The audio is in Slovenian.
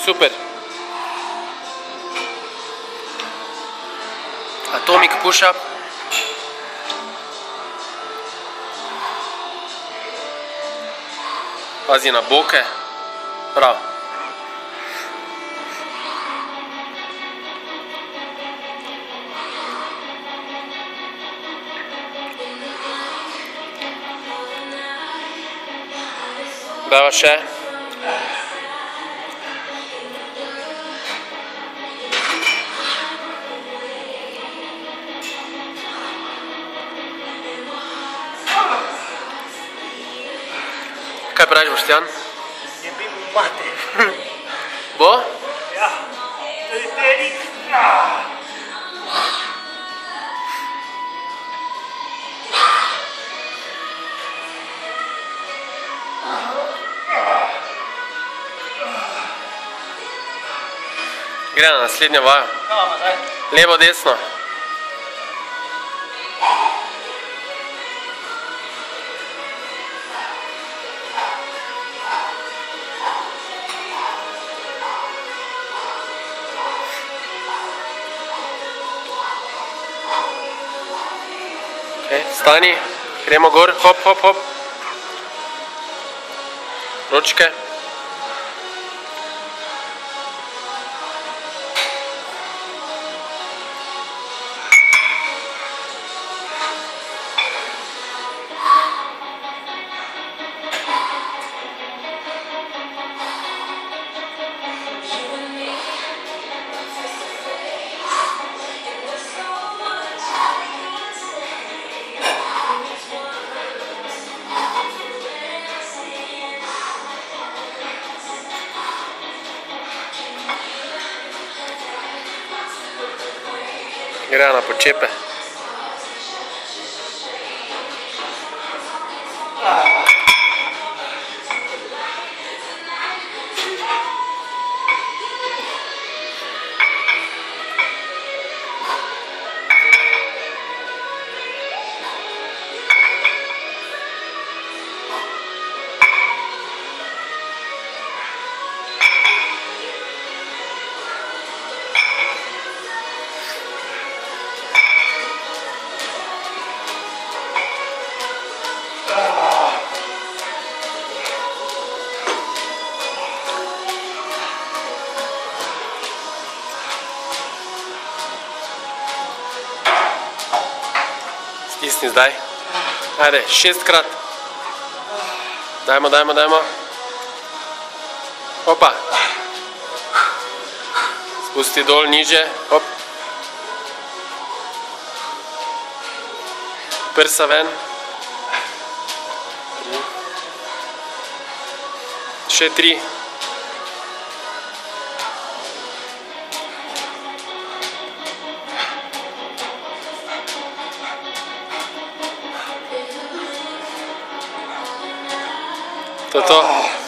Super. Atomic push-up. Pazi na boke. Prav. Dava še. Kaj praviš, Boštjan? Je bil mate. Bo? Ja. Terik. Gre na naslednjo vajo. Kaj ima zdaj? Levo, desno. Stani, gremo gor, hop, hop, hop. Ročke. Grejo na počepe. Stisni zdaj. Ajde, 6-krat. Dajmo, dajmo, dajmo. Opa. Spusti dol, niže. Hop. Prsa ven. Še 3. To je to.